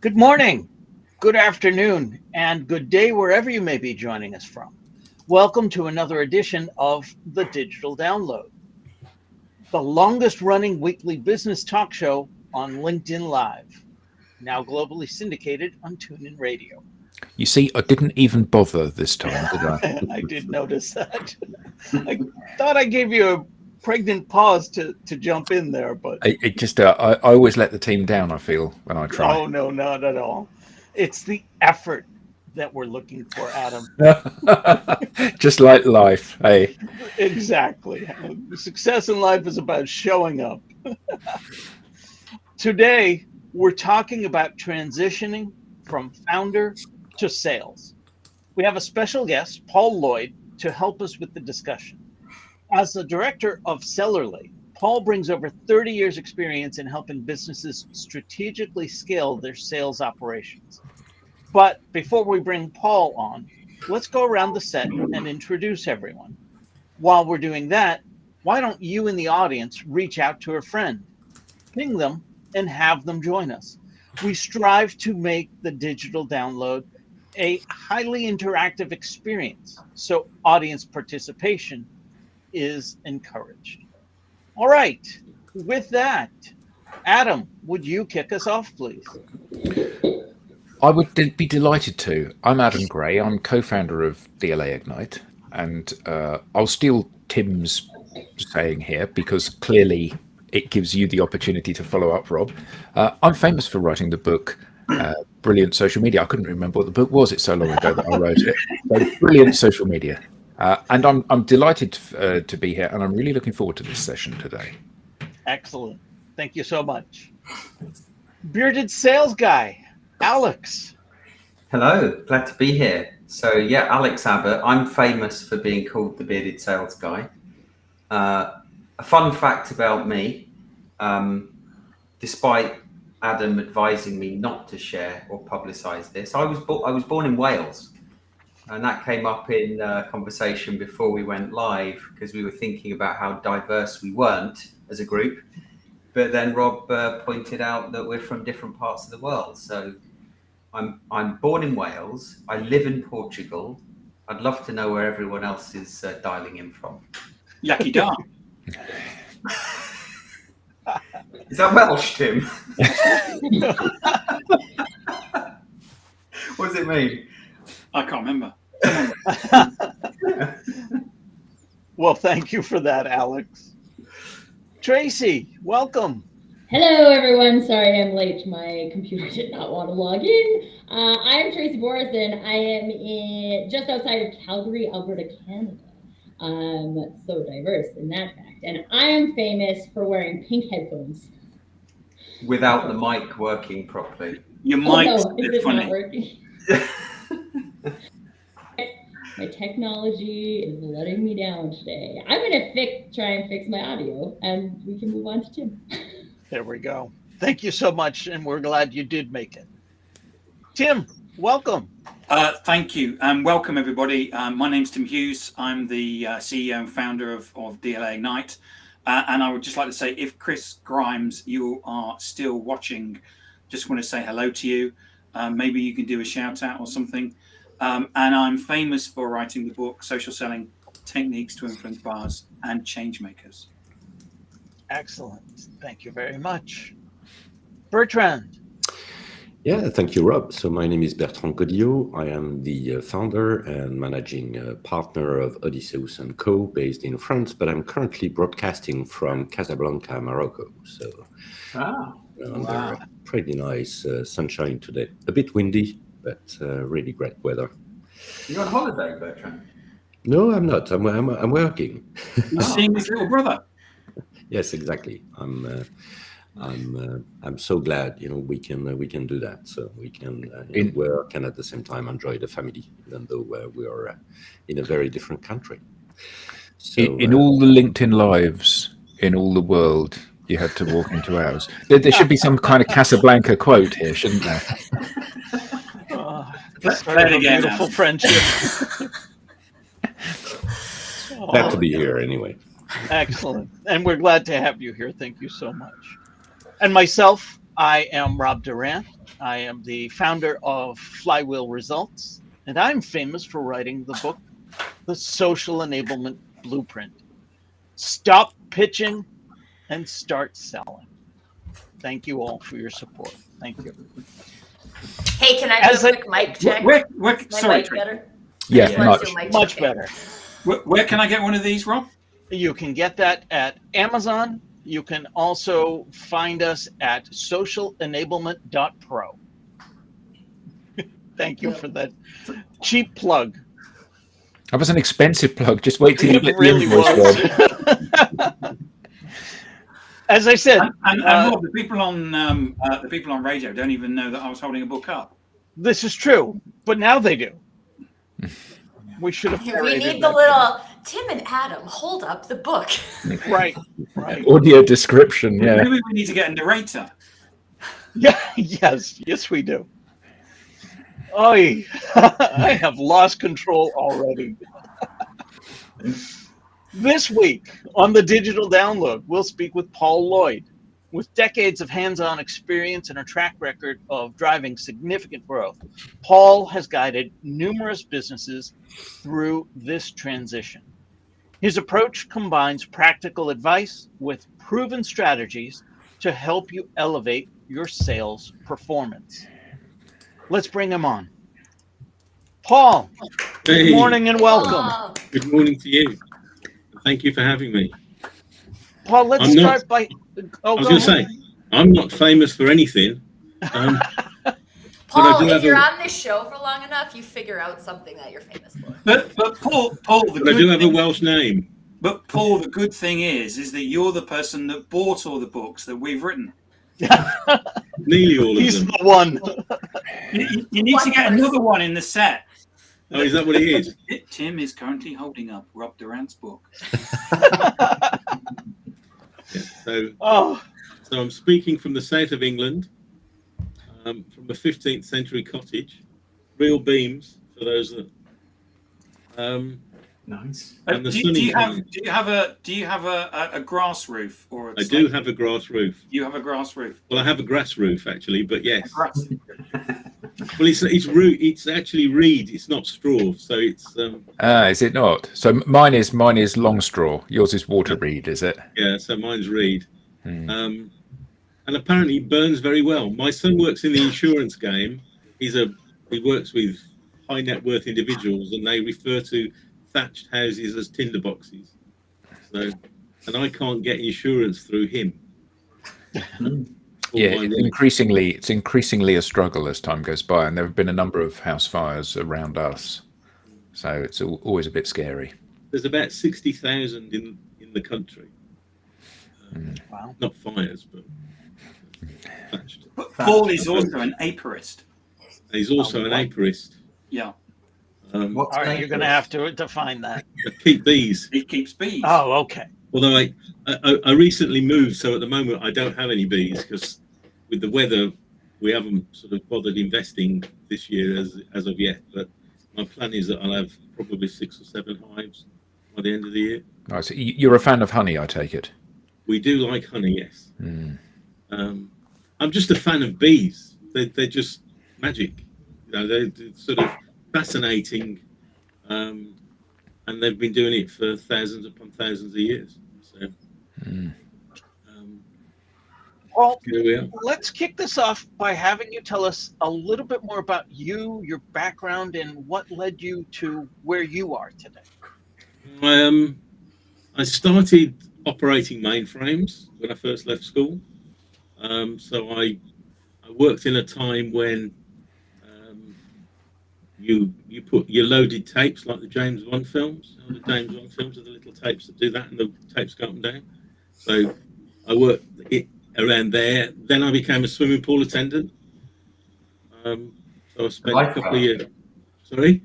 Good morning, good afternoon, and good day wherever you may be joining us from. Welcome to another edition of The Digital Download, the longest running weekly business talk show on LinkedIn Live, now globally syndicated on TuneIn Radio. You see, I didn't even bother this time, did I? I did notice that. I thought I gave you a pregnant pause to jump in there, but I always let the team down, I feel, when I try. oh no, not at all. It's the effort that we're looking for, Adam. Just like life, hey. Exactly. Success in life is about showing up. Today, we're talking about transitioning from founder to sales. We have a special guest, Paul Lloyd, to help us with the discussion. As the director of Sellerly, Paul brings over 30 years' experience in helping businesses strategically scale their sales operations. But before we bring Paul on, let's go around the set and introduce everyone. While we're doing that, why don't you in the audience reach out to a friend, ping them, and have them join us? We strive to make the digital download a highly interactive experience, so audience participation is encouraged. All right, with that, Adam, would you kick us off, please? I would be delighted to. I'm Adam Gray. I'm co-founder of DLA Ignite, and I'll steal Tim's saying here because clearly it gives you the opportunity to follow up, Rob. I'm famous for writing the book Brilliant Social Media. I couldn't remember what the book was. It's so long ago that I wrote it. So Brilliant Social Media. And I'm delighted to be here, and I'm really looking forward to this session today. Excellent. Thank you so much. Bearded sales guy, Alex. Hello, glad to be here. So yeah, Alex Abbott. I'm famous for being called the bearded sales guy. A fun fact about me, despite Adam advising me not to share or publicize this, I was born in Wales. And that came up in conversation before we went live because we were thinking about how diverse we weren't as a group. But then Rob pointed out that we're from different parts of the world. So I'm born in Wales. I live in Portugal. I'd love to know where everyone else is dialing in from. Yaki Da. Is that Welsh, Tim? What does it mean? I can't remember. Well, thank you for that, Alex. Tracy, welcome. Hello, everyone. Sorry I'm late. My computer did not want to log in. I'm Tracy Boris, and I am just outside of Calgary, Alberta, Canada. So diverse in that fact. And I am famous for wearing pink headphones. Without the mic working properly. Your mic's no, a bit is it funny. not working? My technology is letting me down today. I'm going to try and fix my audio, and we can move on to Tim. There we go. Thank you so much, and we're glad you did make it. Tim, welcome. Thank you, and welcome everybody. My name's Tim Hughes. I'm the CEO and founder of DLA Ignite, and I would just like to say, if Chris Grimes, you are still watching, just want to say hello to you. Maybe you can do a shout out or something. And I'm famous for writing the book Social Selling Techniques to Influence Buyers and Change Makers. Excellent. Thank you very much. Bertrand. Yeah, thank you, Rob. So my name is Bertrand Godillot. I am the founder and managing partner of Odysseus & Co. based in France, but I'm currently broadcasting from Casablanca, Morocco. So under pretty nice sunshine today. A bit windy, but really great weather. You're on holiday, Bertrand? No, I'm not. I'm working. You're seeing his little brother. Yes, exactly. I'm so glad we can do that. So we can work and at the same time enjoy the family, even though we are in a very different country. So In all the LinkedIn lives in all the world, you had to walk into ours. There should be some kind of Casablanca quote here, shouldn't there? Start a beautiful friendship. Glad to be here anyway. Excellent. And we're glad to have you here. Thank you so much. And myself, I am Rob Durant. I am the founder of Flywheel Results, and I'm famous for writing the book, The Social Enablement Blueprint. Stop pitching and start selling. Thank you all for your support. Thank you. Hey, can I As do a I- quick mic check? Where, My sorry, mic Tracy. better? Yeah, I just wanted to do a mic Much check. better. Where can I get one of these, Rob? You can get that at Amazon. You can also find us at socialenablement.pro. Thank you for that cheap plug. That was an expensive plug. Just wait till you It get really the invoice, Rob. was. As I said, And Rob, the people on radio don't even know that I was holding a book up. this is true, but now they do. We should have. We narrated need the that. little Tim and Adam hold up the book. Right, right. Audio description, yeah. Maybe we need to get a narrator. Yeah, yes, we do. I have lost control already. This week on the Digital Download, we'll speak with Paul Lloyd. With decades of hands-on experience and a track record of driving significant growth, Paul has guided numerous businesses through this transition. His approach combines practical advice with proven strategies to help you elevate your sales performance. Let's bring him on. Paul, good Hey, morning and welcome. Oh, good morning to you. Thank you for having me. Paul, let's I'm not- start by. Oh, I was go going to ahead. say, I'm not famous for anything. Paul, do if have you're a- on this show for long enough, you figure out something that you're famous for. But Paul, the But I do good have a thing, Welsh name. but Paul, the good thing is that you're the person that bought all the books that we've written. Nearly all of He's them. the one. You need to get another one in the set. Oh, is that what it is? Tim is currently holding up Rob Durant's book. Yeah, so Oh, I'm speaking from the south of England, from a 15th century cottage, real beams for those that. Nice. And the Do sunny you have time. do you have a grass roof or? I do have a grass roof. You have a grass roof. Well, I have a grass roof actually, but yes. Grass. Well, it's actually reed. It's not straw, so it's Is it not? So mine is long straw. Yours is water reed, is it? yeah. So mine's reed. Hmm. And apparently it burns very well. My son works in the insurance game. He works with high net worth individuals, and they refer to thatched houses as tinderboxes. So, and I can't get insurance through him. Yeah, it's increasingly a struggle as time goes by, and there have been a number of house fires around us, so it's always a bit scary. There's about 60,000 in the country. wow. Not fires, but thatched. But Paul is also an apiarist. And he's also an apiarist. Yeah, What's All right, you're going to have to define that. I keep bees. he keeps bees. Oh, okay. Although I recently moved, so at the moment I don't have any bees because with the weather we haven't sort of bothered investing this year as of yet. But my plan is that I'll have probably 6 or 7 hives by the end of the year. Right, so you're a fan of honey, I take it. We do like honey, yes. Mm. I'm just a fan of bees. They're just magic. You know, they're sort of fascinating, and they've been doing it for thousands upon thousands of years. So. Well, Here we are. let's kick this off by having you tell us a little bit more about you, your background, and what led you to where you are today. I started operating mainframes when I first left school. So I worked in a time when you loaded tapes like the James Bond films. The James Bond films are the little tapes that do that, and the tapes go up and down. So I worked around there. Then I became a swimming pool attendant. So I spent a couple of years. Sorry?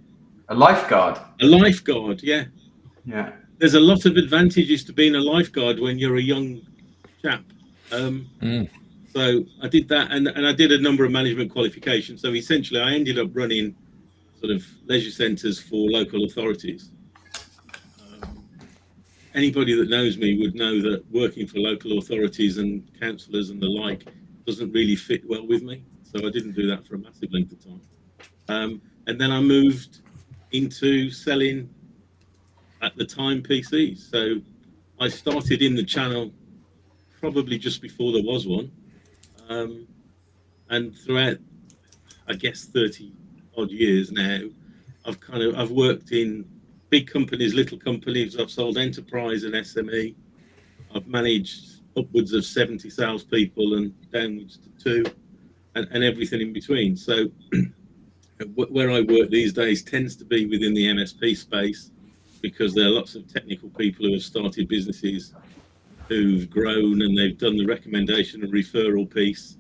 A lifeguard. A lifeguard, yeah. Yeah. There's a lot of advantages to being a lifeguard when you're a young chap. So I did that, and I did a number of management qualifications. So essentially, I ended up running sort of leisure centres for local authorities. Anybody that knows me would know that working for local authorities and councillors and the like doesn't really fit well with me. So I didn't do that for a massive length of time. And then I moved into selling, at the time, PCs. So I started in the channel probably just before there was one. And throughout, I guess, 30 odd years now, I've worked in big companies, little companies. I've sold enterprise and SME. I've managed upwards of 70 salespeople and downwards to 2, and everything in between. So where I work these days tends to be within the MSP space, because there are lots of technical people who have started businesses, who've grown, and they've done the recommendation and referral piece,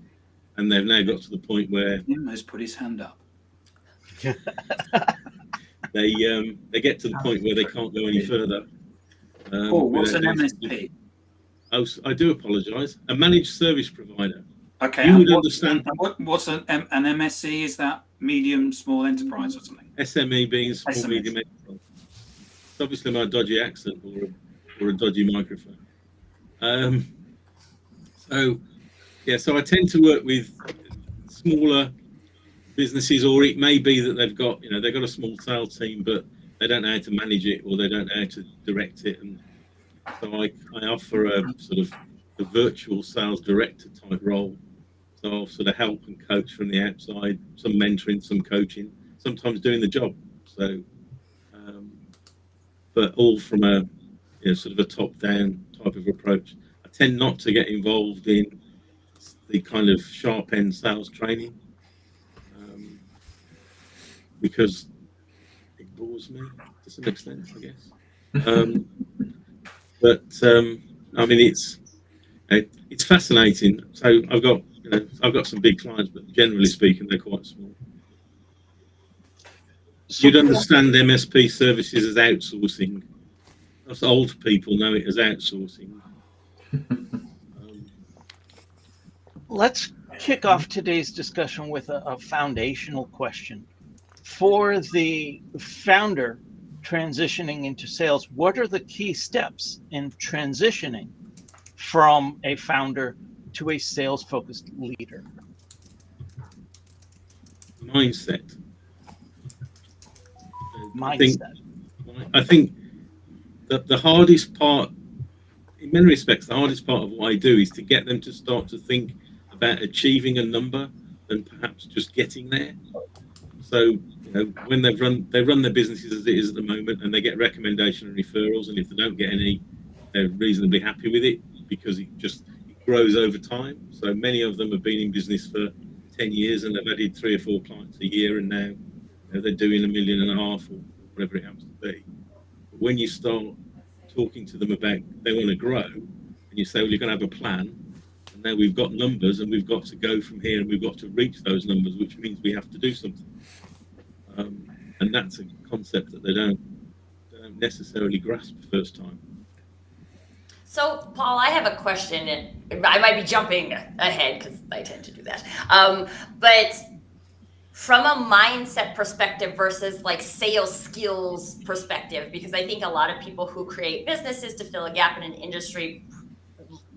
and they've now got to the point where Tim has put his hand up. they get to the point where they can't go any further. Paul, what's an without- MSP? Oh, I do apologise. A managed service provider. Okay, You and would understand. what's an MSC? Is that medium, small enterprise or something? SME being small, SME. medium enterprise. It's obviously my dodgy accent or a dodgy microphone. So I tend to work with smaller businesses, or it may be that they've got a small sales team, but they don't know how to manage it, or they don't know how to direct it. And so I offer a sort of a virtual sales director type role. So I'll sort of help and coach from the outside, some mentoring, some coaching, sometimes doing the job. So, but all from a sort of a top-down type of approach. I tend not to get involved in the kind of sharp-end sales training, because it bores me to some extent, I guess. But I mean, it's fascinating. So I've got some big clients, but generally speaking, they're quite small. You'd understand MSP services as outsourcing. Us old people know it as outsourcing. Let's kick off today's discussion with a foundational question. For the founder transitioning into sales, what are the key steps in transitioning from a founder to a sales-focused leader? Mindset. Mindset. I think that the hardest part, in many respects, the hardest part of what I do is to get them to start to think about achieving a number and perhaps just getting there. So, when they run their businesses as it is at the moment, and they get recommendation and referrals, and if they don't get any, they're reasonably happy with it, because it grows over time. So many of them have been in business for 10 years and they've added 3 or 4 clients a year, and now they're doing $1.5 million or whatever it happens to be. But when you start talking to them about they want to grow, and you say, well, you're going to have a plan, and now we've got numbers, and we've got to go from here, and we've got to reach those numbers, which means we have to do something. And that's a concept that they don't necessarily grasp the first time. So, Paul, I have a question, and I might be jumping ahead because I tend to do that. But from a mindset perspective versus like sales skills perspective, because I think a lot of people who create businesses to fill a gap in an industry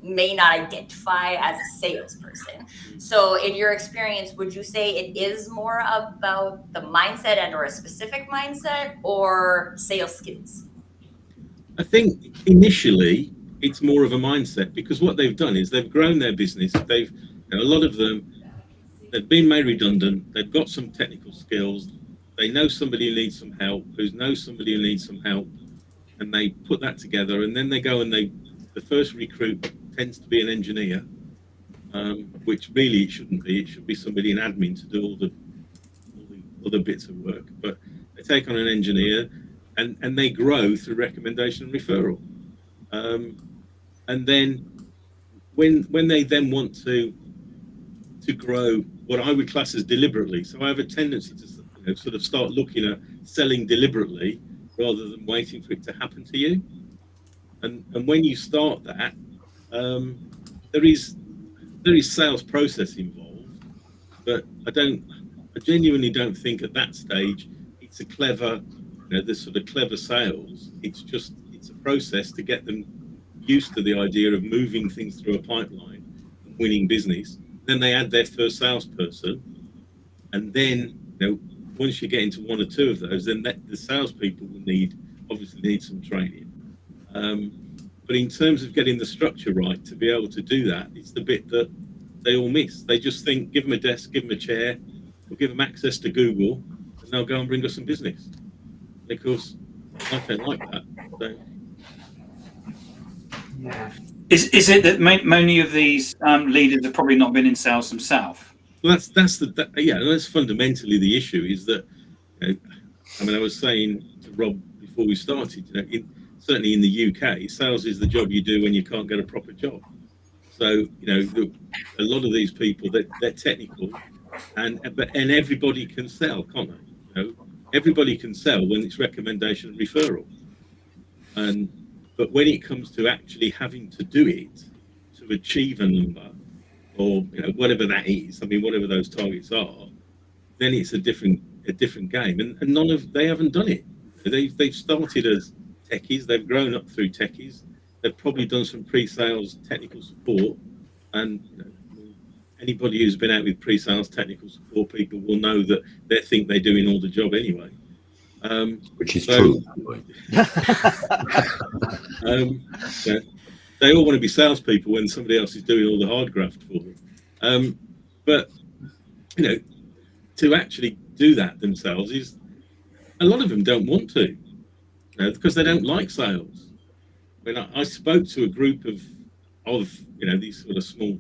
may not identify as a salesperson. So in your experience, would you say it is more about the mindset and or a specific mindset, or sales skills? I think initially it's more of a mindset, because what they've done is they've grown their business. A lot of them, they've been made redundant. They've got some technical skills. They know somebody who needs some help, who knows somebody who needs some help, and they put that together. And then they go and the first recruit tends to be an engineer, which really it shouldn't be. It should be somebody in admin to do all the other bits of work. But they take on an engineer, and they grow through recommendation and referral. And then when they then want to grow what I would class as deliberately, so I have a tendency to sort of start looking at selling deliberately rather than waiting for it to happen to you. And when you start that, there is sales process involved, but I genuinely don't think at that stage it's a clever, this sort of clever sales. It's a process to get them used to the idea of moving things through a pipeline and winning business, then they add their first salesperson, and then once you get into one or two of those, then the salespeople will obviously need some training. But in terms of getting the structure right to be able to do that, it's the bit that they all miss. They just think, give them a desk, give them a chair, or give them access to Google, and they'll go and bring us some business. Because I don't like that. So. Is it that many of these leaders have probably not been in sales themselves? Well, that's fundamentally the issue. Is that I was saying to Rob before we started, certainly in the UK, sales is the job you do when you can't get a proper job. So a lot of these people, they're technical, and everybody can sell, can't they? Everybody can sell when it's recommendation and referral, but when it comes to actually having to do it to achieve a number, or whatever that is, whatever those targets are, then it's a different game, and they haven't done it. They've started as techies, they've grown up through techies, they've probably done some pre-sales technical support, and anybody who's been out with pre-sales technical support people will know that they think they're doing all the job anyway. Which is true. They all want to be salespeople when somebody else is doing all the hard graft for them. But to actually do that themselves is, a lot of them don't want to, because they don't like sales. I spoke to a group of these sort of small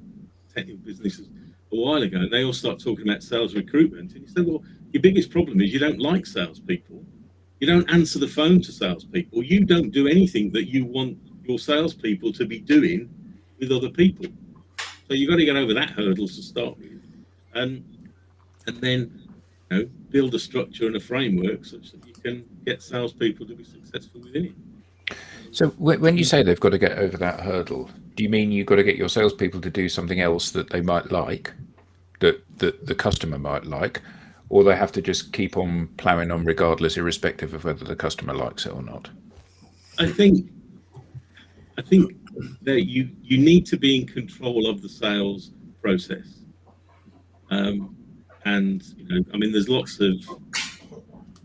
technical businesses a while ago, and they all start talking about sales recruitment. And he said, well, your biggest problem is you don't like salespeople. You don't answer the phone to salespeople. You don't do anything that you want your salespeople to be doing with other people. So you've got to get over that hurdle to start with, and then build a structure and a framework such that you can get salespeople to be successful within it. So when you say they've got to get over that hurdle, do you mean you've got to get your salespeople to do something else that they might like, that the customer might like, or they have to just keep on ploughing on regardless, irrespective of whether the customer likes it or not? I think that you need to be in control of the sales process, and there's lots of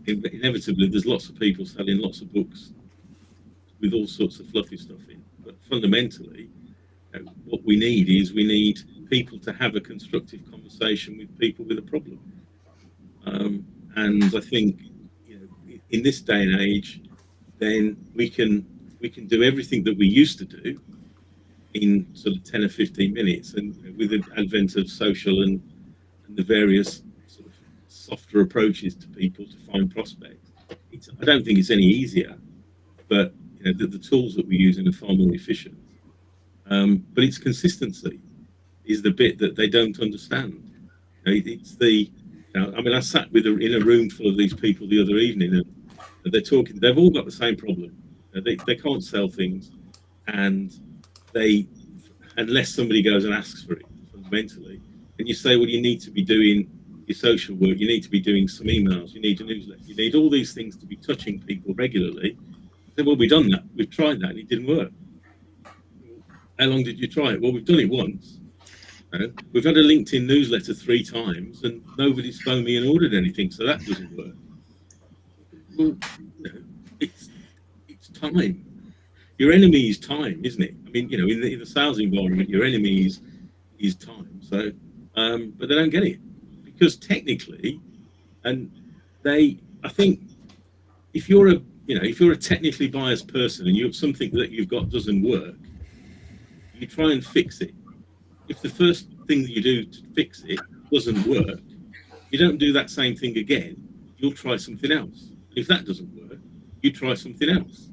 inevitably there's lots of people selling lots of books with all sorts of fluffy stuff in, but fundamentally what we need people to have a constructive conversation with people with a problem, and I think in this day and age then we can do everything that we used to do in sort of 10 or 15 minutes, and with the advent of social and the various sort of softer approaches to people to find prospects, I don't think it's any easier, but the tools that we're using are far more efficient. But it's consistency is the bit that they don't understand. It's I sat in a room full of these people the other evening, and they're talking. They've all got the same problem. They can't sell things, and unless somebody goes and asks for it fundamentally. And you say, well, you need to be doing your social work, you need to be doing some emails, you need a newsletter, you need all these things to be touching people regularly. I said, well, we've done that, we've tried that, and it didn't work. How long did you try it? Well, we've done it once. We've had a LinkedIn newsletter 3 times, and nobody's phoned me and ordered anything, so that doesn't work. Well, it's time. Your enemy is time, isn't it? In the sales environment, your enemy is time. So, but they don't get it, because technically, I think if you're a technically biased person and something that you've got doesn't work, you try and fix it. If the first thing that you do to fix it doesn't work, you don't do that same thing again. You'll try something else. If that doesn't work, you try something else.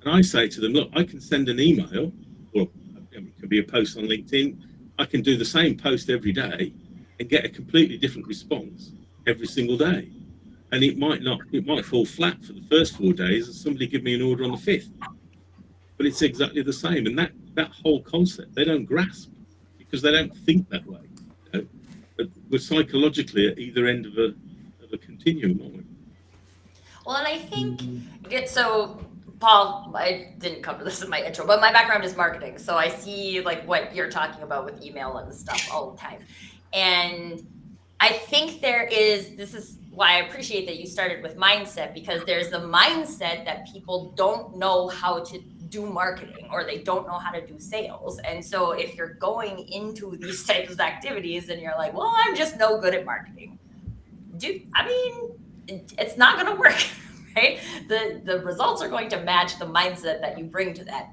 And I say to them, look, I can send an email, or it could be a post on LinkedIn. I can do the same post every day and get a completely different response every single day. And it might fall flat for the first 4 days, and somebody give me an order on the 5th. But it's exactly the same. And that whole concept, they don't grasp, because they don't think that way. But we're psychologically at either end of a continuum, aren't we? Well, and I think so. Paul, I didn't cover this in my intro, but my background is marketing. So I see like what you're talking about with email and stuff all the time. And I think this is why I appreciate that you started with mindset, because there's the mindset that people don't know how to do marketing or they don't know how to do sales. And so if you're going into these types of activities and you're like, well, I'm just no good at marketing, it's not going to work, right? The results are going to match the mindset that you bring to that.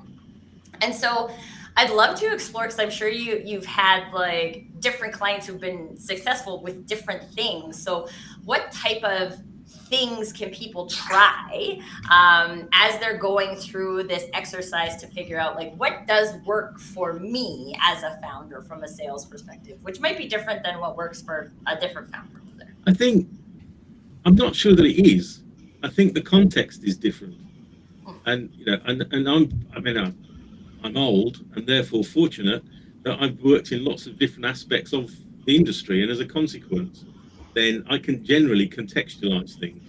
And so I'd love to explore, because I'm sure you've had like different clients who've been successful with different things. So what type of things can people try as they're going through this exercise to figure out like what does work for me as a founder from a sales perspective, which might be different than what works for a different founder over there? I think, I'm not sure that it is. I think the context is different. And, you know, and I'm old and therefore fortunate that I've worked in lots of different aspects of the industry. And as a consequence, then I can generally contextualize things.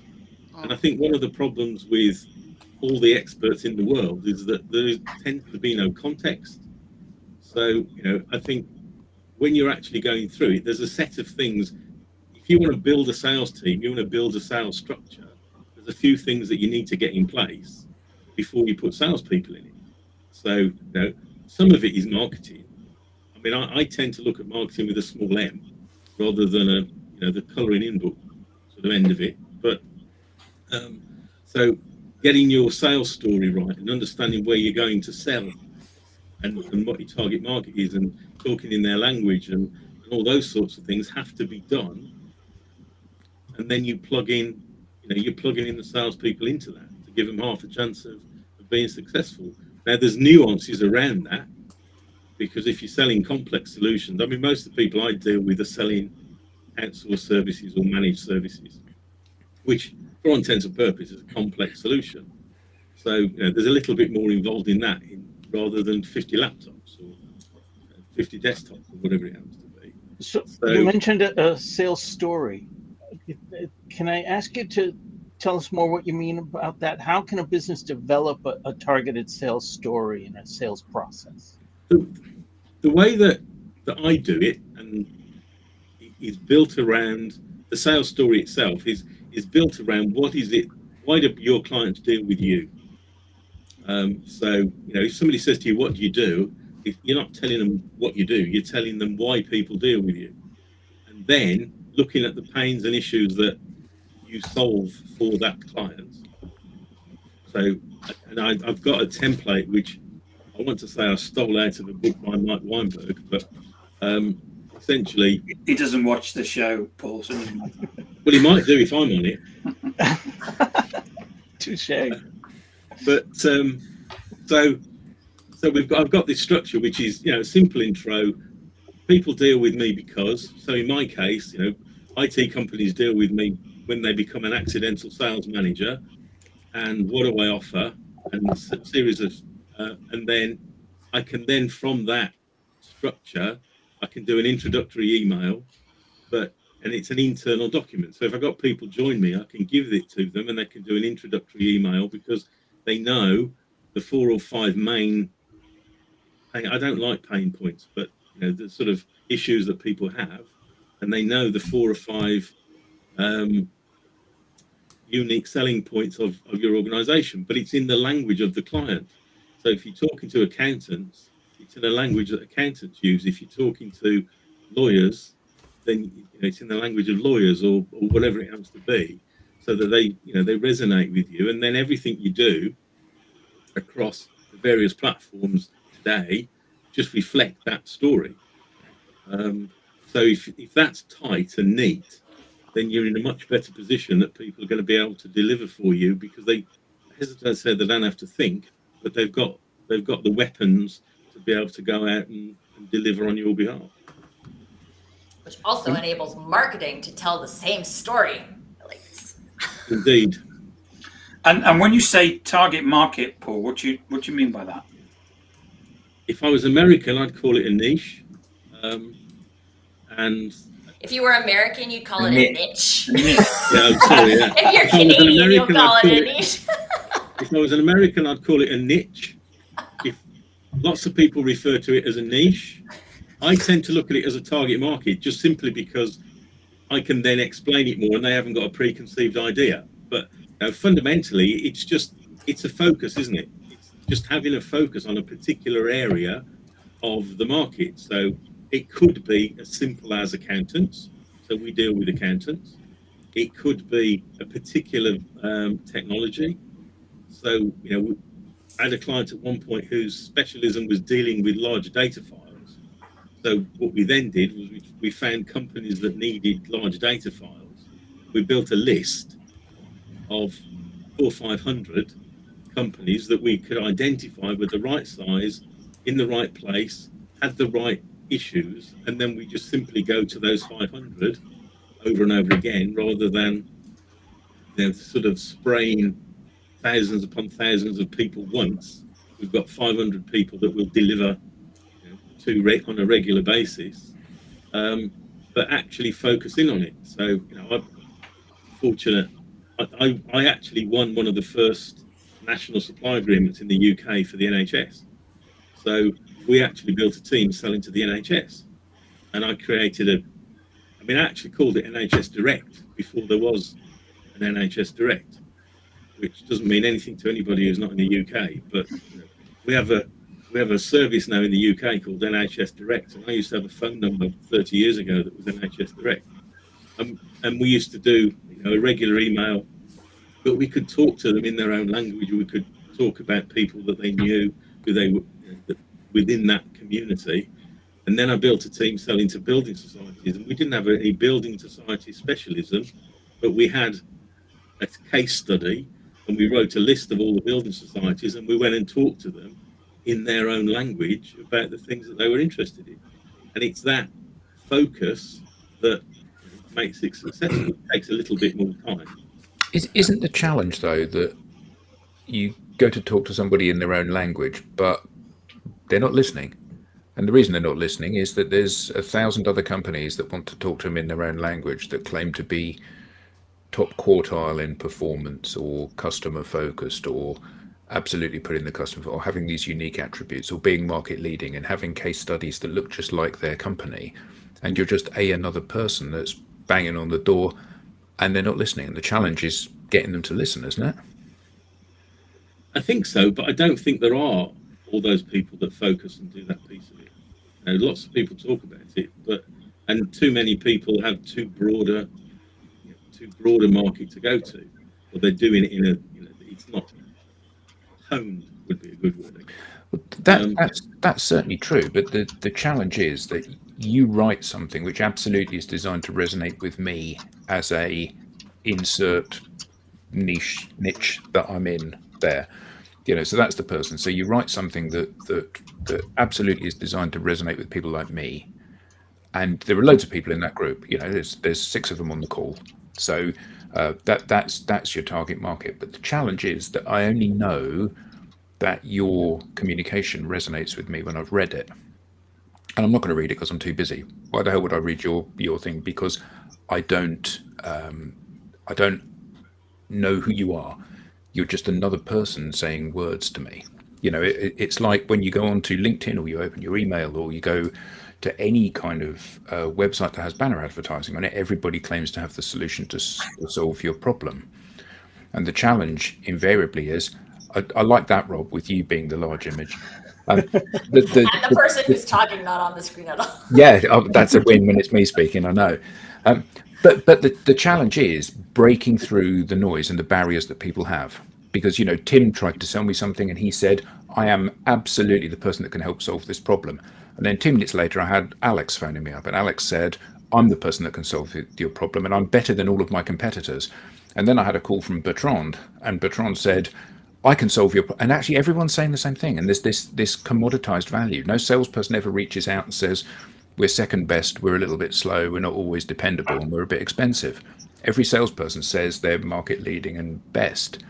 And I think one of the problems with all the experts in the world is that there tends to be no context. So, you know, I think when you're actually going through it, there's a set of things. If you want to build a sales team, you want to build a sales structure, there's a few things that you need to get in place before you put salespeople in it. So, you know, some of it is marketing. I mean, I tend to look at marketing with a small m rather than the colouring in book sort of end of it. But so getting your sales story right and understanding where you're going to sell and what your target market is and talking in their language and all those sorts of things have to be done. And then you're plugging in the salespeople into that to give them half a chance of being successful. Now, there's nuances around that, because if you're selling complex solutions, I mean, most of the people I deal with are selling outsourced services or managed services, which for all intents and purposes is a complex solution. So there's a little bit more involved in that rather than 50 laptops or 50 desktops or whatever it happens to be. So you mentioned a sales story. Can I ask you to tell us more what you mean about that? How can a business develop a targeted sales story in a sales process? The way that I do it and is built around the sales story itself is built around why do your clients deal with you? So, if somebody says to you, what do you do? You're not telling them what you do, you're telling them why people deal with you. And then looking at the pains and issues that you solve for that client. So, and I've got a template, which I want to say I stole out of a book by Mike Weinberg, but essentially... He doesn't watch the show, Paul. So well, he might do if I'm on it. Touché. But so I've got this structure, which is a simple intro. People deal with me because. So in my case, IT companies deal with me when they become an accidental sales manager, and what do I offer, and a series of, and then I can from that structure, I can do an introductory email, and it's an internal document. So if I've got people join me, I can give it to them and they can do an introductory email because they know the 4 or 5 main, I don't like pain points, but the sort of issues that people have, and they know the 4 or 5 unique selling points of your organization, but it's in the language of the client. So if you're talking to accountants, it's in the language that accountants use. If you're talking to lawyers, then it's in the language of lawyers or whatever it happens to be, so that they resonate with you. And then everything you do across the various platforms today just reflect that story. So if that's tight and neat, then you're in a much better position that people are going to be able to deliver for you, because they, as I said, they don't have to think, but they've got the weapons to be able to go out and deliver on your behalf. Which also enables marketing to tell the same story. I like this. Indeed. And when you say target market, Paul, what do you mean by that? If I was American, I'd call it a niche. And if you were American, you'd call it a niche. Yeah, I'm sorry. Yeah. If you're Canadian, you'll call it a niche. If I was an American, I'd call it a niche. If lots of people refer to it as a niche, I tend to look at it as a target market, just simply because I can then explain it more and they haven't got a preconceived idea. But fundamentally, it's a focus, isn't it? It's just having a focus on a particular area of the market. So it could be as simple as accountants. So we deal with accountants. It could be a particular technology. So, I had a client at one point whose specialism was dealing with large data files. So what we then did was we found companies that needed large data files. We built a list of 400 or 500 companies that we could identify with the right size, in the right place, had the right issues, and then we just simply go to those 500 over and over again, rather than sort of spraying thousands upon thousands of people once. We've got 500 people that will deliver to on a regular basis, but actually focus in on it. So I'm fortunate. I actually won one of the first national supply agreements in the UK for the NHS. So we actually built a team selling to the NHS, and I actually called it NHS Direct before there was an NHS Direct, which doesn't mean anything to anybody who's not in the UK. But we have a service now in the UK called NHS Direct, and I used to have a phone number 30 years ago that was NHS Direct, and we used to do a regular email, but we could talk to them in their own language. We could talk about people that they knew, who they were within that community. And then I built a team selling to building societies, and we didn't have any building society specialism, but we had a case study, and we wrote a list of all the building societies, and we went and talked to them in their own language about the things that they were interested in. And it's that focus that makes it successful. It takes a little bit more time. Isn't the challenge, though, that you go to talk to somebody in their own language, but they're not listening? And the reason they're not listening is that there's 1,000 other companies that want to talk to them in their own language, that claim to be top quartile in performance, or customer focused, or absolutely putting the customer, or having these unique attributes, or being market leading and having case studies that look just like their company. And you're just another person that's banging on the door, and they're not listening. And the challenge is getting them to listen, isn't it? I think so, but I don't think there are all those people that focus and do that piece of it. Lots of people talk about it, and too many people have too broad a market to go to, or they're doing it in it's not honed, would be a good word. Well, that's certainly true, but the challenge is that you write something which absolutely is designed to resonate with me as a insert niche that I'm in there. So that's the person. So you write something that absolutely is designed to resonate with people like me, and there are loads of people in that group. There's 6 of them on the call. So that's your target market. But the challenge is that I only know that your communication resonates with me when I've read it, and I'm not going to read it because I'm too busy. Why the hell would I read your thing? Because I don't know who you are. You're just another person saying words to me. It's like when you go onto LinkedIn, or you open your email, or you go to any kind of website that has banner advertising on it. Everybody claims to have the solution to solve your problem. And the challenge invariably is, I like that, Rob, with you being the large image. The person who's talking not on the screen at all. Yeah, that's a win when it's me speaking, I know. But the challenge is breaking through the noise and the barriers that people have. Because, Tim tried to sell me something, and he said, I am absolutely the person that can help solve this problem. And then 2 minutes later, I had Alex phoning me up, and Alex said, I'm the person that can solve your problem, and I'm better than all of my competitors. And then I had a call from Bertrand, and Bertrand said, I can solve your problem. And actually, everyone's saying the same thing. And there's this commoditized value. No salesperson ever reaches out and says, we're second best, we're a little bit slow, we're not always dependable, and we're a bit expensive. Every salesperson says they're market leading and best.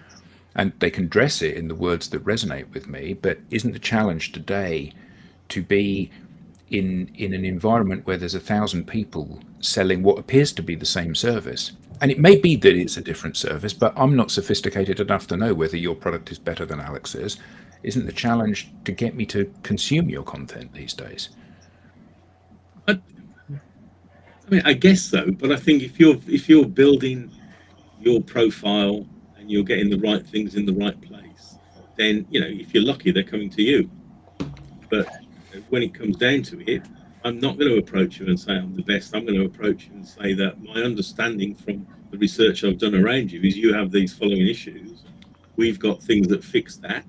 And they can dress it in the words that resonate with me, but isn't the challenge today to be in an environment where there's 1,000 people selling what appears to be the same service. And it may be that it's a different service, but I'm not sophisticated enough to know whether your product is better than Alex's. Isn't the challenge to get me to consume your content these days? I mean, I guess so, but I think if you're building your profile and you're getting the right things in the right place, then, you know, if you're lucky, they're coming to you. But when it comes down to it, I'm not going to approach you and say I'm the best. I'm going to approach you and say that my understanding from the research I've done around you is you have these following issues. We've got things that fix that.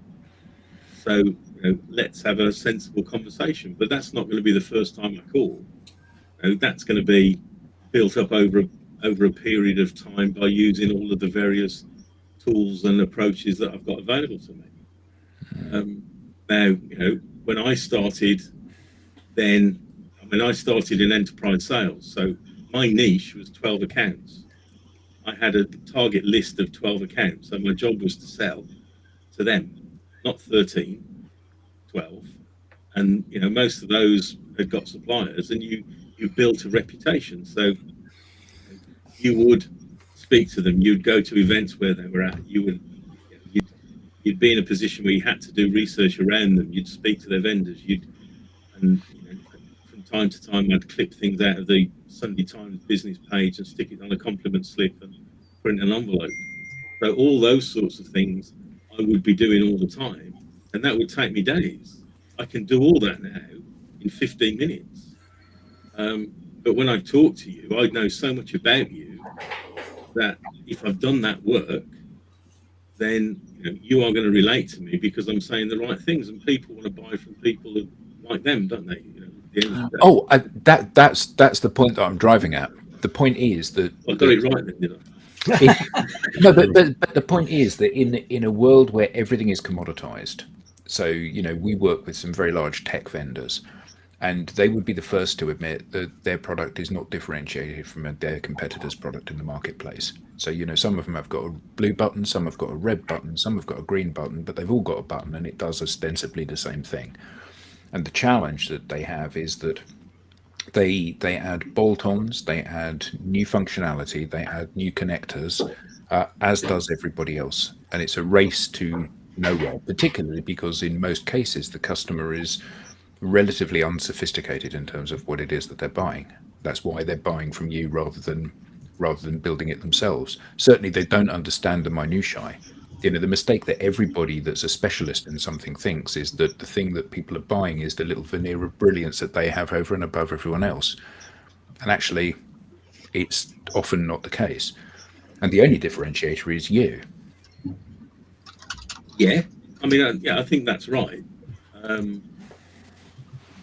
So, you know, let's have a sensible conversation. But that's not going to be the first time I call. You know, that's going to be built up over a period of time by using all of the various tools and approaches that I've got available to me. Now, you know, when I started, I started in enterprise sales. So my niche was 12 accounts. I had a target list of 12 accounts. So my job was to sell to them, not 13, 12. And, you know, most of those had got suppliers, and you built a reputation. So you would speak to them. You'd go to events where they were at. You'd be in a position where you had to do research around them. You'd speak to their vendors. And you know, from time to time, I'd clip things out of the Sunday Times business page and stick it on a compliment slip and print an envelope. So all those sorts of things I would be doing all the time, and that would take me days. I can do all that now in 15 minutes. But when I talk to you, I know so much about you that if I've done that work, then you are going to relate to me because I'm saying the right things, and people want to buy from people like them, don't they? That's the point that I'm driving at. The point is that I got it right then, did I? No, but the point is that in a world where everything is commoditized, so we work with some very large tech vendors, and they would be the first to admit that their product is not differentiated from their competitor's product in the marketplace. So some of them have got a blue button, some have got a red button, some have got a green button, but they've all got a button and it does ostensibly the same thing. And the challenge that they have is that they add bolt-ons, they add new functionality, they add new connectors, as does everybody else. And it's a race to nowhere, particularly because in most cases the customer is relatively unsophisticated in terms of what it is that they're buying. That's why they're buying from you rather than building it themselves. Certainly they don't understand the minutiae. The mistake that everybody that's a specialist in something thinks is that the thing that people are buying is the little veneer of brilliance that they have over and above everyone else. And actually, it's often not the case. And the only differentiator is you. Yeah, I think that's right.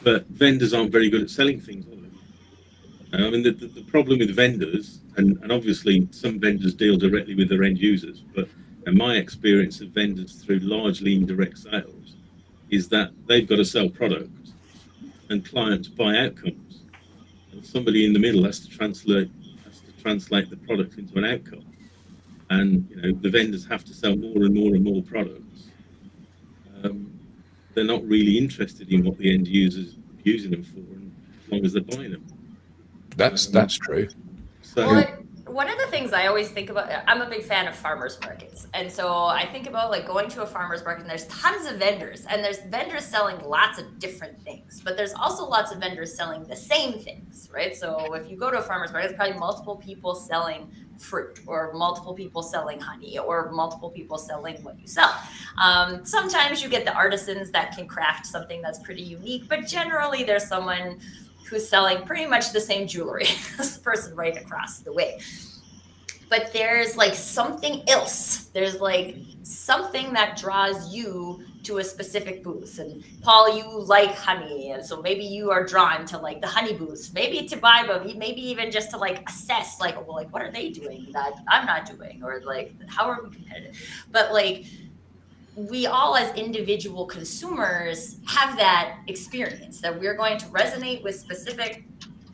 But vendors aren't very good at selling things, are they? The problem with vendors, and obviously some vendors deal directly with their end users, but in my experience of vendors through largely indirect sales is that they've got to sell product and clients buy outcomes. And somebody in the middle has to translate the product into an outcome. And the vendors have to sell more and more and more products. They're not really interested in what the end user's using them for, as long as they're buying them. That's true. So one of the things I always think about, I'm a big fan of farmers markets. And so I think about going to a farmers market, and there's tons of vendors, and there's vendors selling lots of different things, but there's also lots of vendors selling the same things, right? So if you go to a farmers market, there's probably multiple people selling fruit, or multiple people selling honey, or multiple people selling what you sell. Sometimes you get the artisans that can craft something that's pretty unique, but generally there's someone who's selling pretty much the same jewelry as the person right across the way. But there's something else. There's something that draws you to a specific booth. And Paul, you like honey, and so maybe you are drawn to the honey booths, maybe to buy, but maybe even just to assess what are they doing that I'm not doing, or how are we competitive? But we all as individual consumers have that experience that we're going to resonate with specific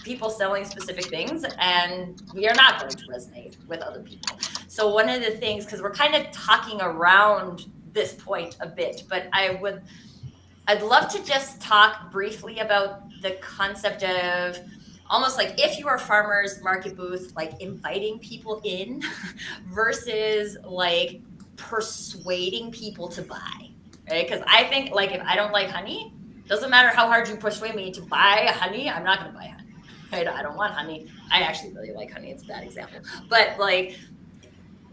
people selling specific things, and we are not going to resonate with other people. So one of the things, because we're kind of talking around this point a bit, but I I'd love to just talk briefly about the concept of almost like if you are a farmer's market booth, like inviting people in versus like persuading people to buy, right? Because I think like if I don't like honey, doesn't matter how hard you persuade me to buy honey, I'm not going to buy honey. Right? I don't want honey. I actually really like honey. It's a bad example. But like,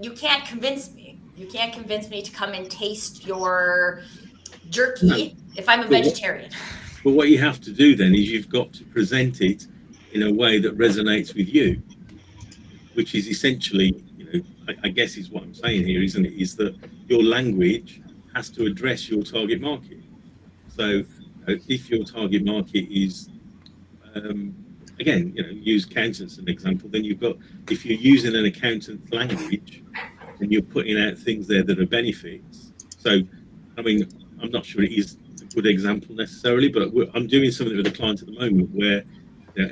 you can't convince me. You can't convince me to come and taste your jerky if I'm a vegetarian. But what you have to do then is you've got to present it in a way that resonates with you, which is essentially, I guess is what I'm saying here, isn't it? Is that your language has to address your target market. So if your target market is, again, use accountants as an example, then you've got, if you're using an accountant's language and you're putting out things there that are benefits. So, I mean, I'm not sure it is a good example necessarily, but I'm doing something with a client at the moment where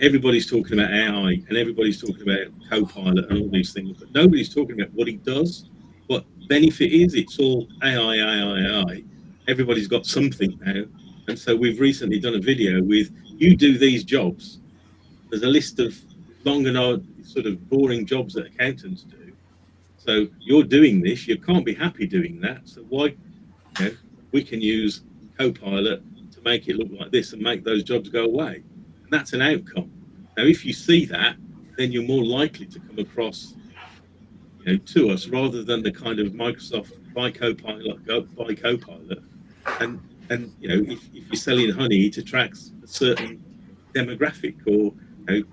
everybody's talking about AI and everybody's talking about Copilot and all these things, but nobody's talking about what it does, what benefit is. It's all AI. Everybody's got something now. And so we've recently done a video with, you do these jobs. There's a list of long and hard, sort of boring jobs that accountants do. So you're doing this, you can't be happy doing that. So why, we can use Copilot to make it look like this and make those jobs go away. And that's an outcome. Now, if you see that, then you're more likely to come across, to us rather than the kind of Microsoft buy Copilot, buy Copilot. And if you're selling honey, it attracts a certain demographic, or it's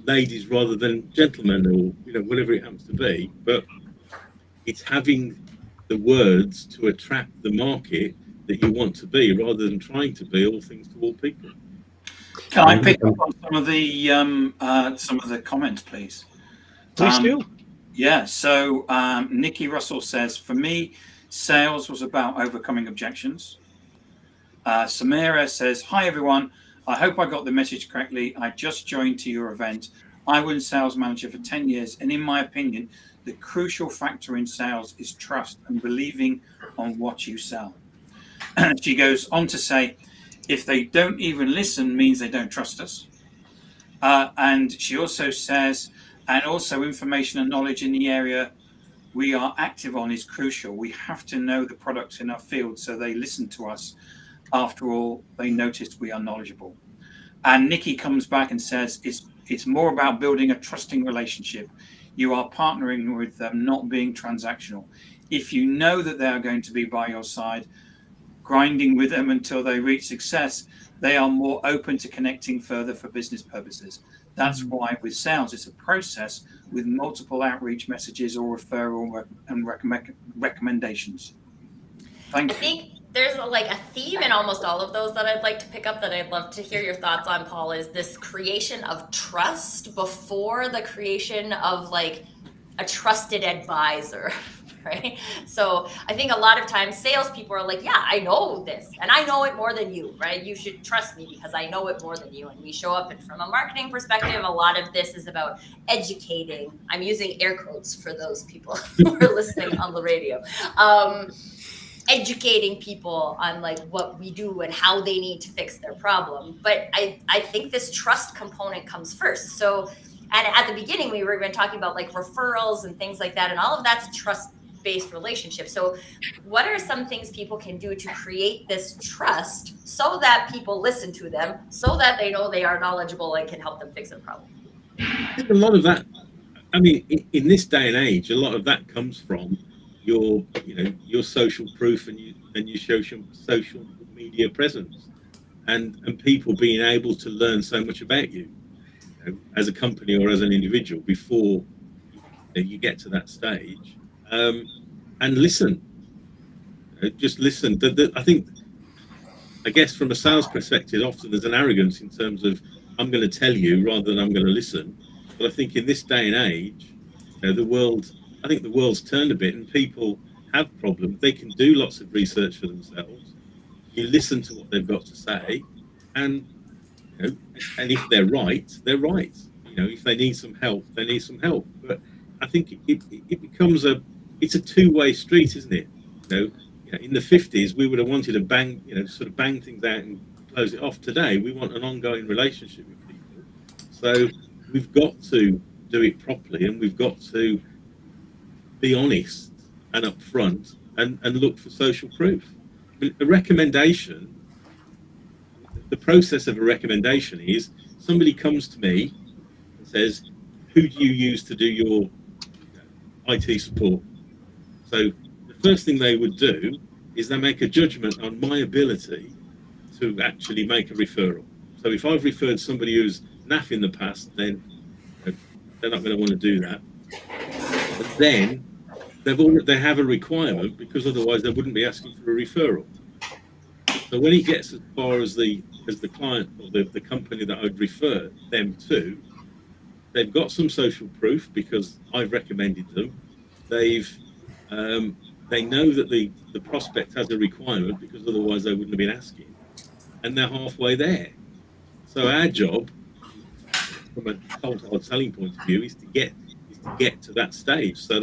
ladies rather than gentlemen, or whatever it happens to be. But it's having the words to attract the market that you want to be, rather than trying to be all things to all people. Can I pick up on some of the comments, please? Please do. Yeah. So Nikki Russell says, for me, sales was about overcoming objections. Samira says, hi, everyone. I hope I got the message correctly. I just joined to your event. I was sales manager for 10 years. And in my opinion, the crucial factor in sales is trust and believing on what you sell. She goes on to say, if they don't even listen, means they don't trust us. And she also says, and also information and knowledge in the area we are active on is crucial. We have to know the products in our field so they listen to us. After all, they notice we are knowledgeable. And Nikki comes back and says, it's more about building a trusting relationship. You are partnering with them, not being transactional. If you know that they are going to be by your side, grinding with them until they reach success, they are more open to connecting further for business purposes. That's why with sales, it's a process with multiple outreach messages or referral and recommendations. Thank you. I think there's a theme in almost all of those that I'd like to pick up that I'd love to hear your thoughts on, Paul, is this creation of trust before the creation of like a trusted advisor, right? So I think a lot of times salespeople are like, yeah, I know this and I know it more than you, right? You should trust me because I know it more than you. And we show up, and from a marketing perspective, a lot of this is about educating. I'm using air quotes for those people who are listening on the radio. Educating people on like what we do and how they need to fix their problem. But I think this trust component comes first. So, and at the beginning, we were even talking about like referrals and things like that. And all of that's a trust-based relationship. So what are some things people can do to create this trust so that people listen to them, so that they know they are knowledgeable and can help them fix a problem? I think a lot of that, I mean, in this day and age, a lot of that comes from your social proof and your social media presence, and people being able to learn so much about you, as a company or as an individual before you get to that stage, and listen. Just listen. I guess from a sales perspective, often there's an arrogance in terms of I'm going to tell you rather than I'm going to listen. But I think in this day and age, I think the world's turned a bit, and people have problems. They can do lots of research for themselves. You listen to what they've got to say, and and if they're right, they're right. If they need some help, they need some help. But I think it becomes it's a two-way street, isn't it? in the 50s, we would have wanted to bang, sort of bang things out and close it off. Today, we want an ongoing relationship with people. So we've got to do it properly, and we've got to be honest and upfront and look for social proof. I mean, a recommendation, the process of a recommendation is somebody comes to me and says, who do you use to do your IT support? So the first thing they would do is they make a judgment on my ability to actually make a referral. So if I've referred somebody who's naff in the past, then they're not going to want to do that. But then they have a requirement, because otherwise they wouldn't be asking for a referral. So when it gets as far as the client or the company that I'd refer them to, they've got some social proof because I've recommended them. They know that the prospect has a requirement, because otherwise they wouldn't have been asking, and they're halfway there. So our job, from a cold hard selling point of view, is to get to that stage. So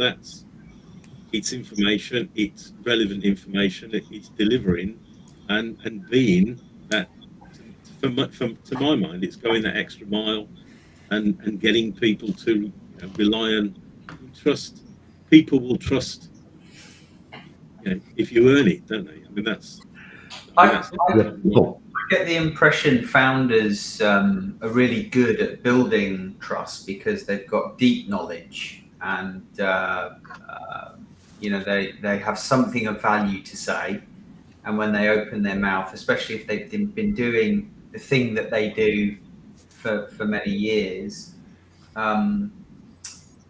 it's information, it's relevant information, it's delivering, and being that. To my mind, it's going that extra mile, and getting people to rely on, trust. People will trust if you earn it, don't they? I mean, I get the impression founders are really good at building trust because they've got deep knowledge, and they have something of value to say, and when they open their mouth, especially if they've been doing the thing that they do for many years,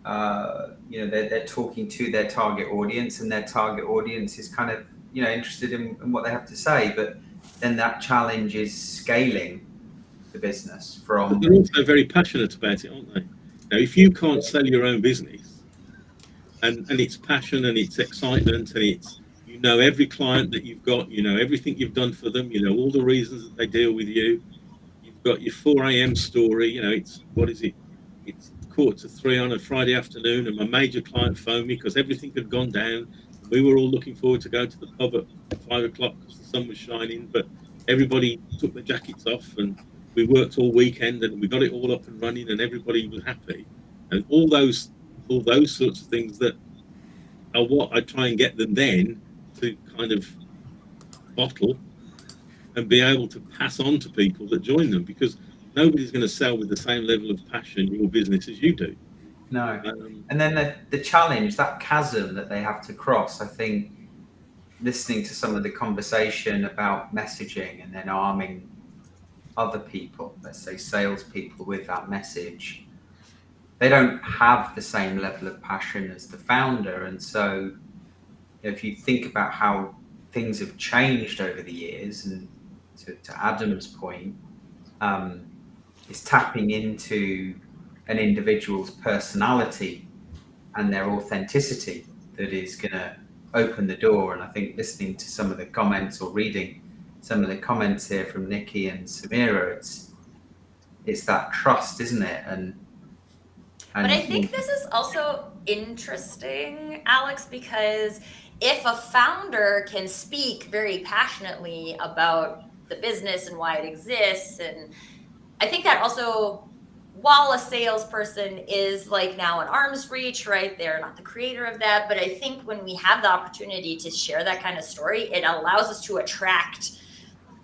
they're talking to their target audience, and their target audience is kind of interested in what they have to say. But then that challenge is scaling the business from. But they're also very passionate about it, aren't they? Now, if you can't sell your own business, and it's passion and it's excitement and it's every client that you've got, everything you've done for them, all the reasons that they deal with you. You've got your 4 a.m. story. It's what is it? It's 2:45 on a Friday afternoon, and my major client phoned me because everything had gone down. We were all looking forward to go to the pub at 5 o'clock because the sun was shining, but everybody took their jackets off, and we worked all weekend, and we got it all up and running, and everybody was happy. And all those sorts of things that are what I try and get them then to kind of bottle and be able to pass on to people that join them, because nobody's going to sell with the same level of passion your business as you do. No. And then the challenge, that chasm that they have to cross, I think, listening to some of the conversation about messaging and then arming other people, let's say salespeople, with that message, they don't have the same level of passion as the founder. And so if you think about how things have changed over the years, and to Adam's point, is tapping into an individual's personality and their authenticity that is going to open the door. And I think listening to some of the comments or reading some of the comments here from Nikki and Samira, it's that trust, isn't it? And but I think this is also interesting, Alex, because if a founder can speak very passionately about the business and why it exists, and I think that also, while a salesperson is like now an arm's reach, right? They're not the creator of that. But I think when we have the opportunity to share that kind of story, it allows us to attract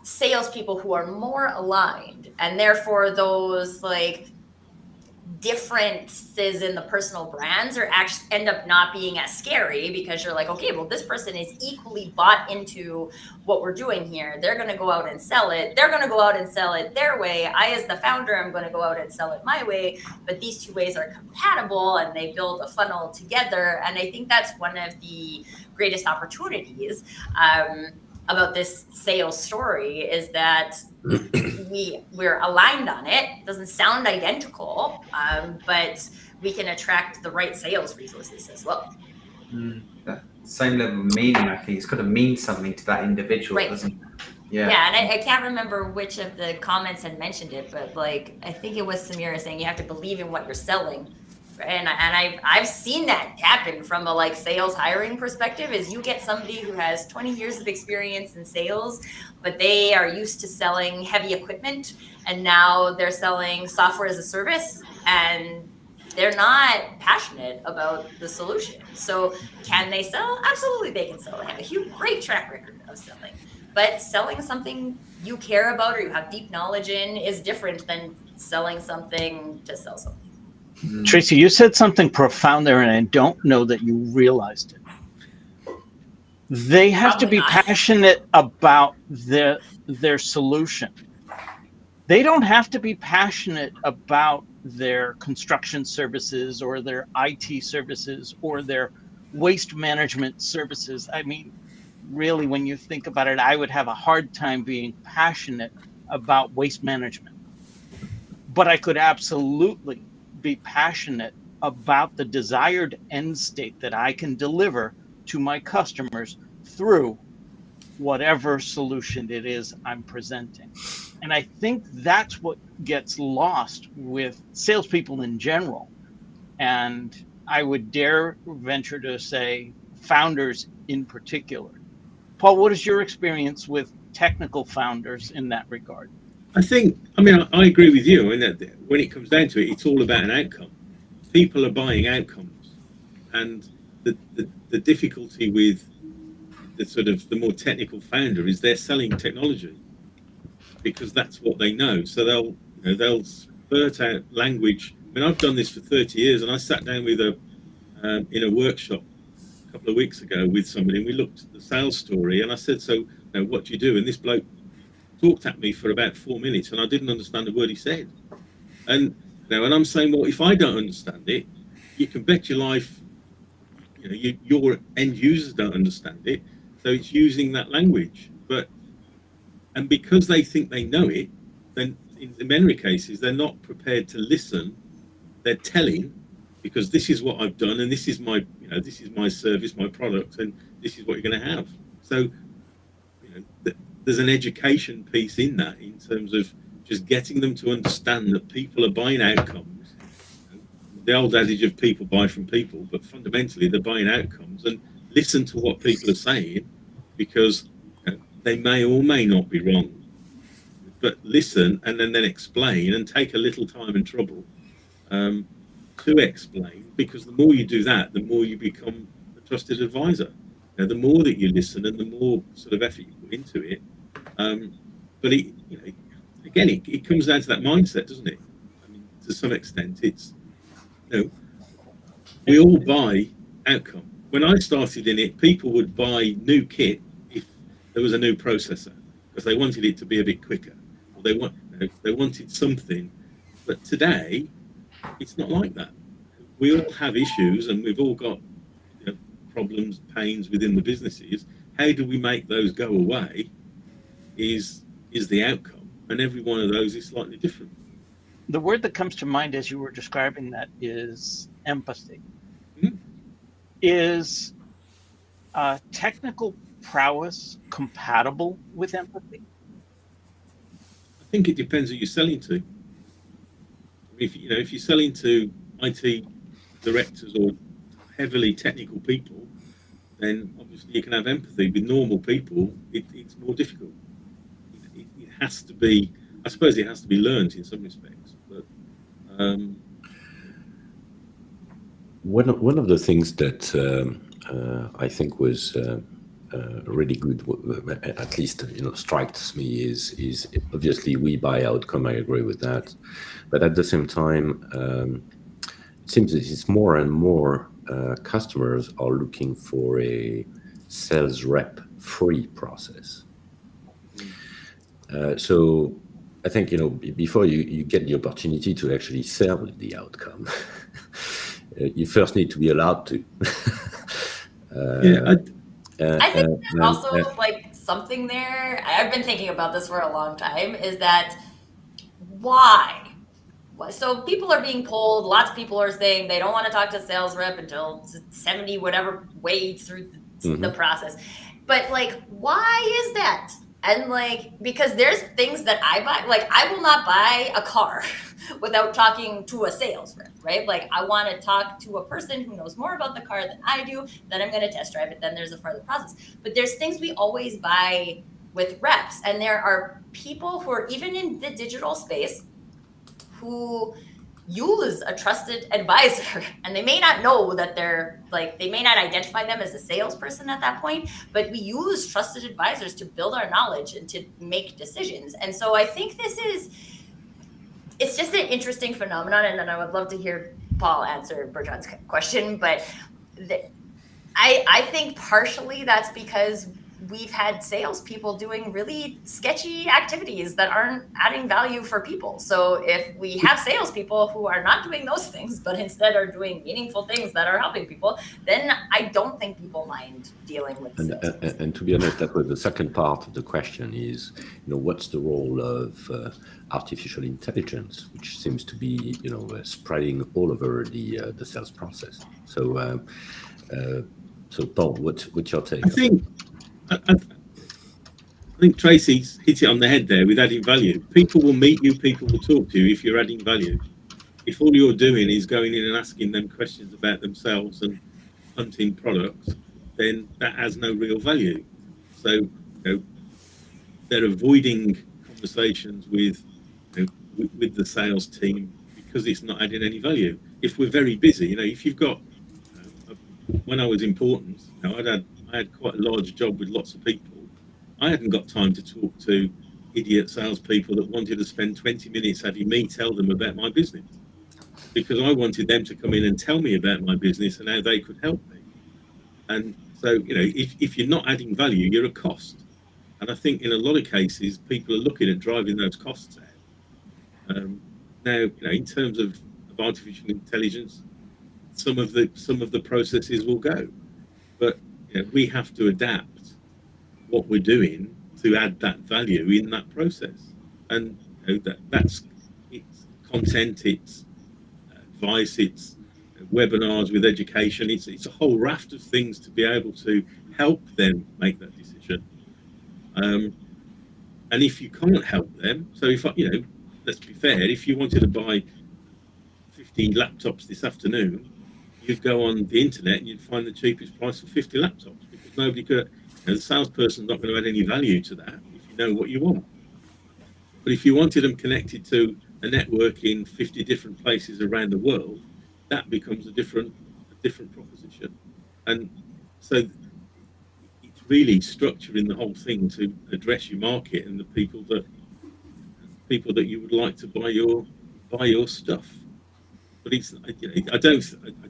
salespeople who are more aligned. And therefore those like differences in the personal brands are actually end up not being as scary, because you're like, okay, well, this person is equally bought into what we're doing here. They're going to go out and sell it. They're going to go out and sell it their way. I, as the founder, I'm going to go out and sell it my way. But these two ways are compatible, and they build a funnel together. And I think that's one of the greatest opportunities about this sales story, is that we're aligned on it. It doesn't sound identical, but we can attract the right sales resources as well. That same level of meaning, I think it's got to mean something to that individual, right. Doesn't it? Yeah. Yeah, and I can't remember which of the comments had mentioned it, but like I think it was Samira saying you have to believe in what you're selling. and I've seen that happen from a like sales hiring perspective. Is you get somebody who has 20 years of experience in sales, but they are used to selling heavy equipment, and now they're selling software as a service, and they're not passionate about the solution. So can they sell? Absolutely, they can sell. They have a great track record of selling. But selling something you care about or you have deep knowledge in is different than selling something to sell something. Tracy, you said something profound there, and I don't know that you realized it. They have to be passionate about their solution. They don't have to be passionate about their construction services or their IT services or their waste management services. I mean, really, when you think about it, I would have a hard time being passionate about waste management. But I could absolutely be passionate about the desired end state that I can deliver to my customers through whatever solution it is I'm presenting. And I think that's what gets lost with salespeople in general. And I would dare venture to say founders in particular. Paul, what is your experience with technical founders in that regard? I agree with you. I mean, when it comes down to it, it's all about an outcome. People are buying outcomes, and the difficulty with the more technical founder is they're selling technology because that's what they know. So they'll spurt out language. I mean, I've done this for 30 years, and I sat down with in a workshop a couple of weeks ago with somebody, and we looked at the sales story, and I said, so what do you do? And this bloke talked at me for about 4 minutes, and I didn't understand a word he said. And and I'm saying, well, if I don't understand it, you can bet your life, your end users don't understand it. So it's using that language, and because they think they know it, then in many cases they're not prepared to listen. They're telling, because this is what I've done, and this is my service, my product, and this is what you're going to have. So there's an education piece in that, in terms of just getting them to understand that people are buying outcomes. The old adage of people buy from people, but fundamentally they're buying outcomes, and listen to what people are saying, because they may or may not be wrong. But listen, and then explain, and take a little time and trouble to explain, because the more you do that, the more you become a trusted advisor. The more that you listen and the more sort of effort you put into it. But it comes down to that mindset, doesn't it? I mean, to some extent, it's we all buy outcome. When I started in it, people would buy new kit if there was a new processor, because they wanted it to be a bit quicker, or they wanted something. But today, it's not like that. We all have issues, and we've all got problems, pains within the businesses. How do we make those go away? Is the outcome, and every one of those is slightly different. The word that comes to mind as you were describing that is empathy. Mm-hmm. Is technical prowess compatible with empathy? I think it depends who you're selling to. If you're selling to IT directors or heavily technical people, then obviously you can have empathy. With normal people, it's more difficult. It has to be, I suppose it has to be learned in some respects. But one of the things that I think was really good, at least strikes me, is obviously we buy outcome. I agree with that, but at the same time, it seems that it's more and more customers are looking for a sales rep free process. So I think before you get the opportunity to actually sell the outcome, you first need to be allowed to. I think there's also like something there. I've been thinking about this for a long time. Is that why? So people are being polled. Lots of people are saying they don't want to talk to a sales rep until 70 whatever way through the process. But like, why is that? And like, because there's things that I buy, like I will not buy a car without talking to a sales rep, right? Like I want to talk to a person who knows more about the car than I do, then I'm going to test drive it, then there's a further process. But there's things we always buy with reps, and there are people who are even in the digital space who use a trusted advisor, and they may not know that they're like, they may not identify them as a salesperson at that point, but we use trusted advisors to build our knowledge and to make decisions. And so I think it's just an interesting phenomenon. And then I would love to hear Paul answer Bertrand's question, but I think partially that's because we've had salespeople doing really sketchy activities that aren't adding value for people. So if we have salespeople who are not doing those things, but instead are doing meaningful things that are helping people, then I don't think people mind dealing with sales. And to be honest, that was the second part of the question is, what's the role of artificial intelligence, which seems to be, spreading all over the sales process. So, Paul, what's your take? I think Tracy's hit it on the head there with adding value. People will meet you, people will talk to you if you're adding value. If all you're doing is going in and asking them questions about themselves and hunting products, then that has no real value. So they're avoiding conversations with the sales team because it's not adding any value. If we're very busy, if you've got, when I was important, I had quite a large job with lots of people. I hadn't got time to talk to idiot salespeople that wanted to spend 20 minutes having me tell them about my business, because I wanted them to come in and tell me about my business and how they could help me. And so, if you're not adding value, you're a cost. And I think in a lot of cases, people are looking at driving those costs out. Now, in terms of artificial intelligence, some of the processes will go, but we have to adapt what we're doing to add that value in that process. And that's it's content, it's advice, it's webinars with education, it's a whole raft of things to be able to help them make that decision. And if you can't help them, so if let's be fair, if you wanted to buy 50 laptops this afternoon, you'd go on the internet and you'd find the cheapest price for 50 laptops, because nobody could. The salesperson's not going to add any value to that if you know what you want. But if you wanted them connected to a network in 50 different places around the world, that becomes a different proposition. And so it's really structuring the whole thing to address your market and the people that you would like to buy your stuff. But it's, I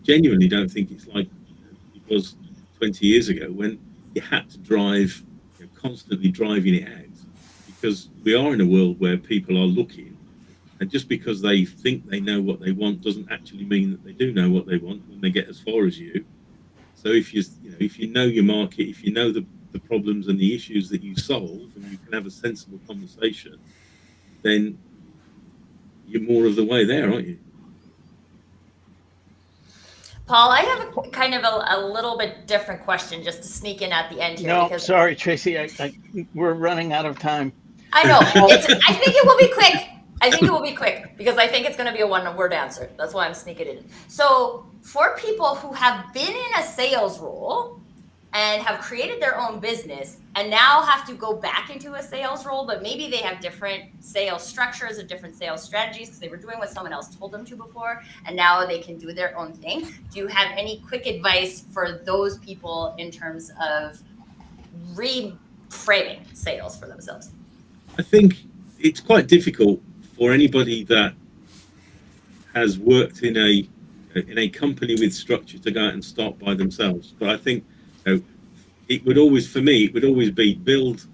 genuinely don't think it's like it was 20 years ago when you had to drive, constantly driving it out, because we are in a world where people are looking, and just because they think they know what they want doesn't actually mean that they do know what they want when they get as far as you. So if you know your market, if you know the problems and the issues that you solve, and you can have a sensible conversation, then you're more of the way there, aren't you? Paul, I have a kind of a little bit different question just to sneak in at the end here. No, because sorry, Tracy. We're running out of time. I know. I think it will be quick. I think it will be quick because I think it's going to be a one-word answer. That's why I'm sneaking it in. So for people who have been in a sales role and have created their own business and now have to go back into a sales role, but maybe they have different sales structures or different sales strategies because they were doing what someone else told them to before, and now they can do their own thing. Do you have any quick advice for those people in terms of reframing sales for themselves? I think it's quite difficult for anybody that has worked in a company with structure to go out and start by themselves. But I think it would always be build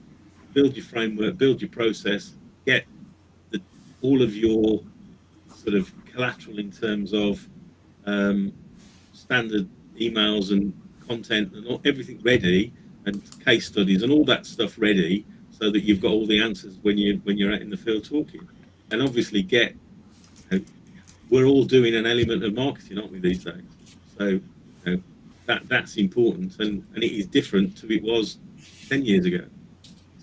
your framework, build your process, get all of your sort of collateral in terms of standard emails and content and everything ready, and case studies and all that stuff ready, so that you've got all the answers when you're out in the field talking. And obviously we're all doing an element of marketing, aren't we, these days? So that's important, and it is different to it was 10 years ago.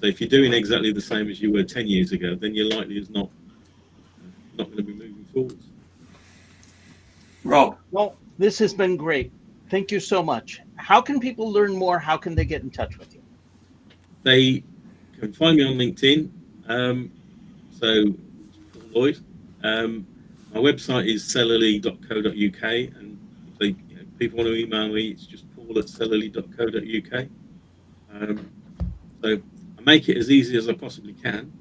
So if you're doing exactly the same as you were 10 years ago, then you're likely as not going to be moving forwards. Rob. Well, this has been great. Thank you so much. How can people learn more? How can they get in touch with you? They can find me on LinkedIn. So Paul Lloyd. My website is cellularly.co.uk, and if they, people want to email me, it's just paul@cellularly.co.uk. So I make it as easy as I possibly can.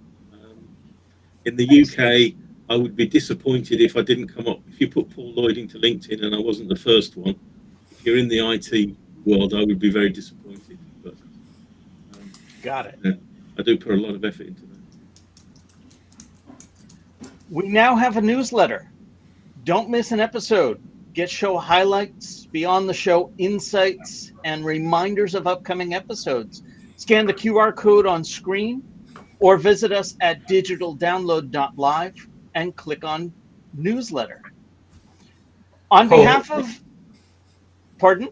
In the UK, I would be disappointed if I didn't come up. If you put Paul Lloyd into LinkedIn and I wasn't the first one, if you're in the IT world, I would be very disappointed. But Got it. I do put a lot of effort into that. We now have a newsletter. Don't miss an episode. Get show highlights, beyond the show insights, and reminders of upcoming episodes. Scan the QR code on screen or visit us at digitaldownload.live and click on newsletter. On Paul. behalf of, pardon?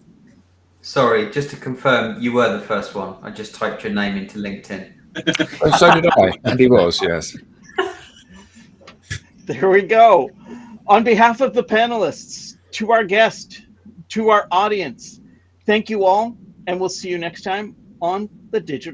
Sorry, just to confirm, you were the first one. I just typed your name into LinkedIn. Oh, so did I, and he was, yes. There we go. On behalf of the panelists, to our guest, to our audience, thank you all, and we'll see you next time on the Digital